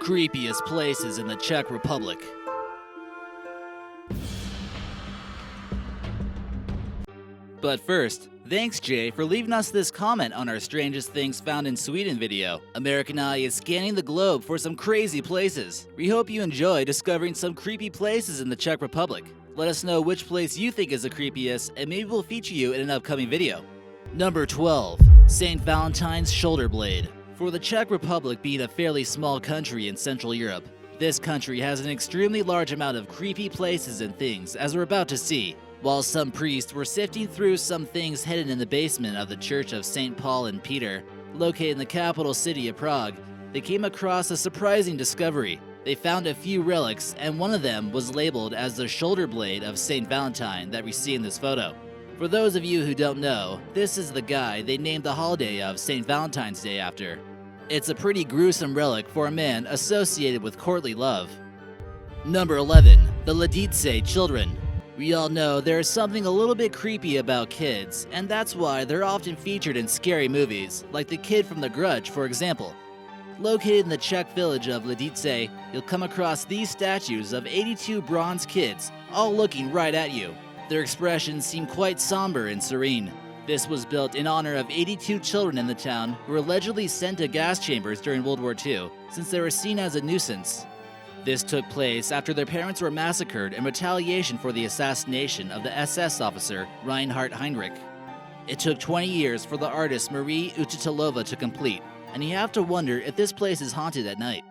Creepiest places in the Czech Republic. But first, thanks Jay for leaving us this comment on our Strangest Things Found in Sweden video. American Eye is scanning the globe for some crazy places. We hope you enjoy discovering some creepy places in the Czech Republic. Let us know which place you think is the creepiest, and maybe we'll feature you in an upcoming video. Number 12. St. Valentines Shoulder Blade. For the Czech Republic being a fairly small country in Central Europe, this country has an extremely large amount of creepy places and things, as we're about to see. While some priests were sifting through some things hidden in the basement of the Church of St. Paul and Peter, located in the capital city of Prague, they came across a surprising discovery. They found a few relics, and one of them was labeled as the shoulder blade of St. Valentine that we see in this photo. For those of you who don't know, this is the guy they named the holiday of St. Valentine's Day after. It's a pretty gruesome relic for a man associated with courtly love. Number 11. The Ladida children. We all know there is something a little bit creepy about kids, and that's why they're often featured in scary movies, like the kid from The Grudge, for example. Located in the Czech village of Ladida, you'll come across these statues of 82 bronze kids, all looking right at you. Their expressions seem quite somber and serene. This was built in honor of 82 children in the town who were allegedly sent to gas chambers during World War II, since they were seen as a nuisance. This took place after their parents were massacred in retaliation for the assassination of the SS officer Reinhard Heinrich. It took 20 years for the artist Marie Uchitilova to complete, and you have to wonder if this place is haunted at night.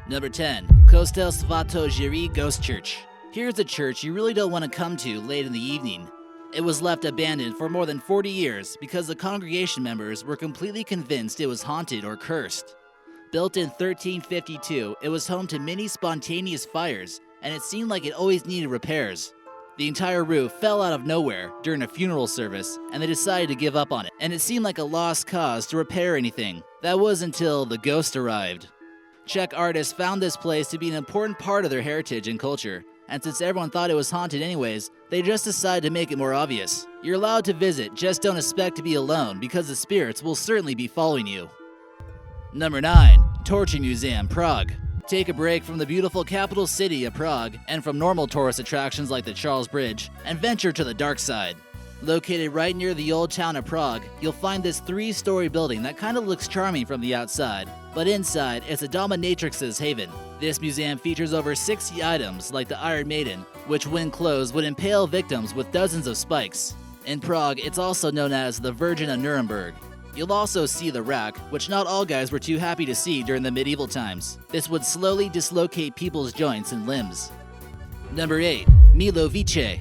Number 10. Kostel Svatojíří Ghost Church. Here's a church you really don't want to come to late in the evening. It was left abandoned for more than 40 years because the congregation members were completely convinced it was haunted or cursed. Built in 1352, it was home to many spontaneous fires, and it seemed like it always needed repairs. The entire roof fell out of nowhere during a funeral service, and they decided to give up on it, and it seemed like a lost cause to repair anything. That was until the ghost arrived. Czech artists found this place to be an important part of their heritage and culture, and since everyone thought it was haunted anyways, they just decided to make it more obvious. You're allowed to visit, just don't expect to be alone because the spirits will certainly be following you. Number 9. Torture Museum, Prague. Take a break from the beautiful capital city of Prague and from normal tourist attractions like the Charles Bridge and venture to the dark side. Located right near the old town of Prague, you'll find this 3-story building that kind of looks charming from the outside, but inside it's a dominatrix's haven. This museum features over 60 items like the Iron Maiden, which when closed would impale victims with dozens of spikes. In Prague, it's also known as the Virgin of Nuremberg. You'll also see the rack, which not all guys were too happy to see during the medieval times. This would slowly dislocate people's joints and limbs. Number 8. Kneelobj.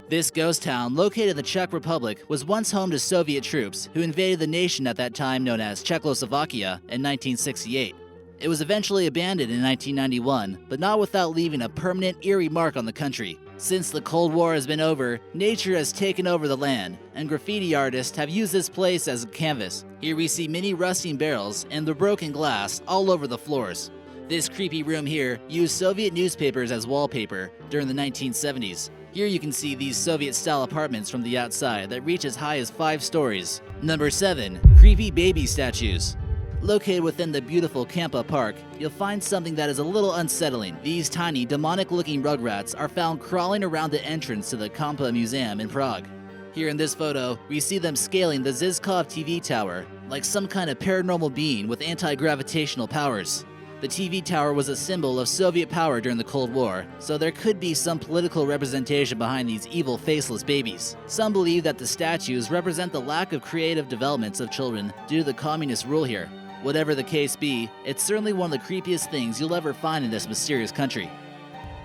This ghost town, located in the Czech Republic, was once home to Soviet troops who invaded the nation at that time known as Czechoslovakia in 1968. It was eventually abandoned in 1991, but not without leaving a permanent eerie mark on the country. Since the Cold War has been over, nature has taken over the land, and graffiti artists have used this place as a canvas. Here we see many rusting barrels and the broken glass all over the floors. This creepy room here used Soviet newspapers as wallpaper during the 1970s. Here you can see these Soviet-style apartments from the outside that reach as high as 5 stories. Number 7. Creepy baby statues. Located within the beautiful Kampa Park, you'll find something that is a little unsettling. These tiny, demonic-looking rugrats are found crawling around the entrance to the Kampa Museum in Prague. Here in this photo, we see them scaling the Zizkov TV Tower, like some kind of paranormal being with anti-gravitational powers. The TV tower was a symbol of Soviet power during the Cold War, so there could be some political representation behind these evil, faceless babies. Some believe that the statues represent the lack of creative developments of children due to the communist rule here. Whatever the case be, it's certainly one of the creepiest things you'll ever find in this mysterious country.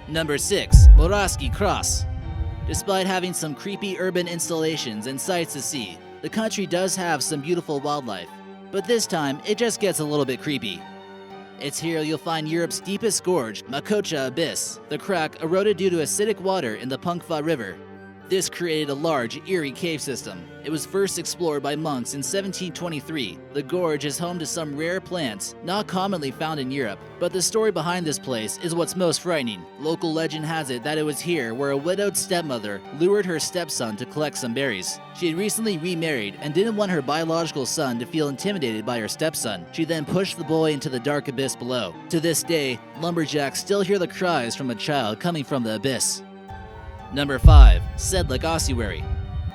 Number 6. Moravsky Kras. Despite having some creepy urban installations and sights to see, the country does have some beautiful wildlife, but this time it just gets a little bit creepy. It's here you'll find Europe's deepest gorge, Macocha Abyss, the crack eroded due to acidic water in the Punkva River. This created a large, eerie cave system. It was first explored by monks in 1723. The gorge is home to some rare plants not commonly found in Europe, but the story behind this place is what's most frightening. Local legend has it that it was here where a widowed stepmother lured her stepson to collect some berries. She had recently remarried and didn't want her biological son to feel intimidated by her stepson. She then pushed the boy into the dark abyss below. To this day, lumberjacks still hear the cries from a child coming from the abyss. Number 5. Sedlec Ossuary.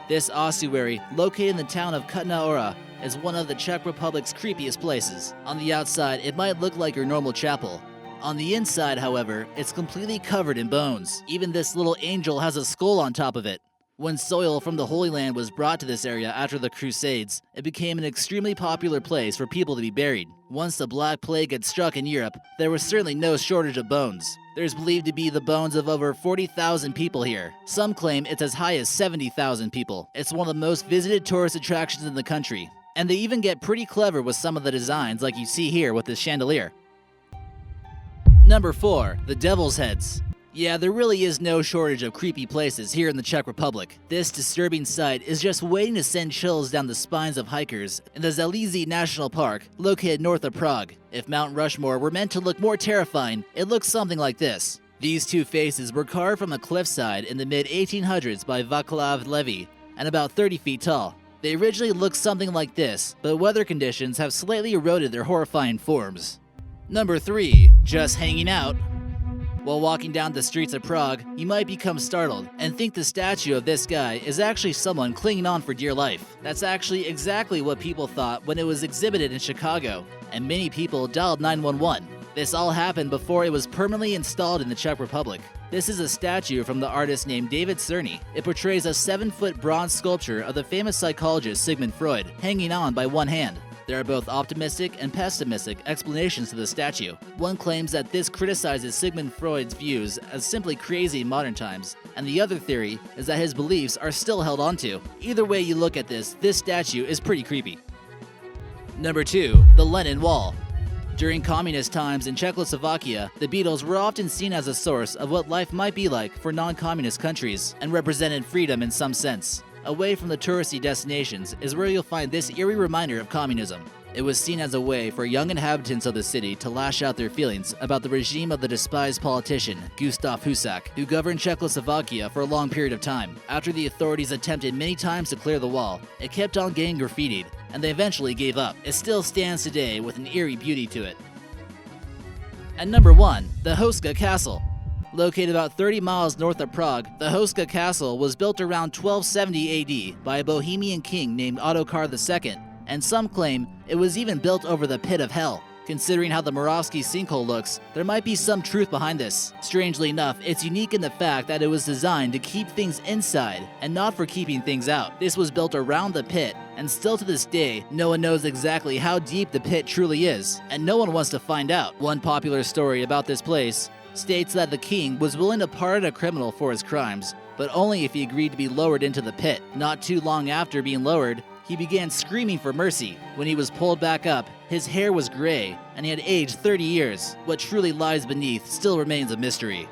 This ossuary, located in the town of Kutna Hora, is one of the Czech Republic's creepiest places. On the outside, it might look like your normal chapel. On the inside, however, it's completely covered in bones. Even this little angel has a skull on top of it. When soil from the Holy Land was brought to this area after the Crusades, it became an extremely popular place for people to be buried. Once the Black Plague had struck in Europe, there was certainly no shortage of bones. There's believed to be the bones of over 40,000 people here. Some claim it's as high as 70,000 people. It's one of the most visited tourist attractions in the country. And they even get pretty clever with some of the designs like you see here with this chandelier. Number 4. The Devil's Heads. Yeah, there really is no shortage of creepy places here in the Czech Republic. This disturbing sight is just waiting to send chills down the spines of hikers in the Zalezy National Park, located north of Prague. If Mount Rushmore were meant to look more terrifying, it looks something like this. These two faces were carved from a cliffside in the mid-1800s by Václav Levy, and about 30 feet tall. They originally looked something like this, but weather conditions have slightly eroded their horrifying forms. Number 3. Just hanging out. While walking down the streets of Prague, you might become startled and think the statue of this guy is actually someone clinging on for dear life. That's actually exactly what people thought when it was exhibited in Chicago, and many people dialed 911. This all happened before it was permanently installed in the Czech Republic. This is a statue from the artist named David Cerny. It portrays a 7-foot bronze sculpture of the famous psychologist Sigmund Freud, hanging on by one hand. There are both optimistic and pessimistic explanations to the statue. One claims that this criticizes Sigmund Freud's views as simply crazy in modern times, and the other theory is that his beliefs are still held onto. Either way you look at this statue is pretty creepy. Number 2. The Lenin Wall. During communist times in Czechoslovakia, the Beatles were often seen as a source of what life might be like for non-communist countries, and represented freedom in some sense. Away from the touristy destinations is where you'll find this eerie reminder of communism. It was seen as a way for young inhabitants of the city to lash out their feelings about the regime of the despised politician, Gustav Husak, who governed Czechoslovakia for a long period of time. After the authorities attempted many times to clear the wall, it kept on getting graffitied, and they eventually gave up. It still stands today with an eerie beauty to it. At number 1, the Hosta Castle. Located about 30 miles north of Prague, the Hosta Castle was built around 1270 AD by a Bohemian king named Ottokar II, and some claim it was even built over the pit of hell. Considering how the Morosky sinkhole looks, there might be some truth behind this. Strangely enough, it's unique in the fact that it was designed to keep things inside and not for keeping things out. This was built around the pit, and still to this day, no one knows exactly how deep the pit truly is, and no one wants to find out. One popular story about this place states that the king was willing to pardon a criminal for his crimes, but only if he agreed to be lowered into the pit. Not too long after being lowered, he began screaming for mercy. When he was pulled back up, his hair was gray, and he had aged 30 years. What truly lies beneath still remains a mystery.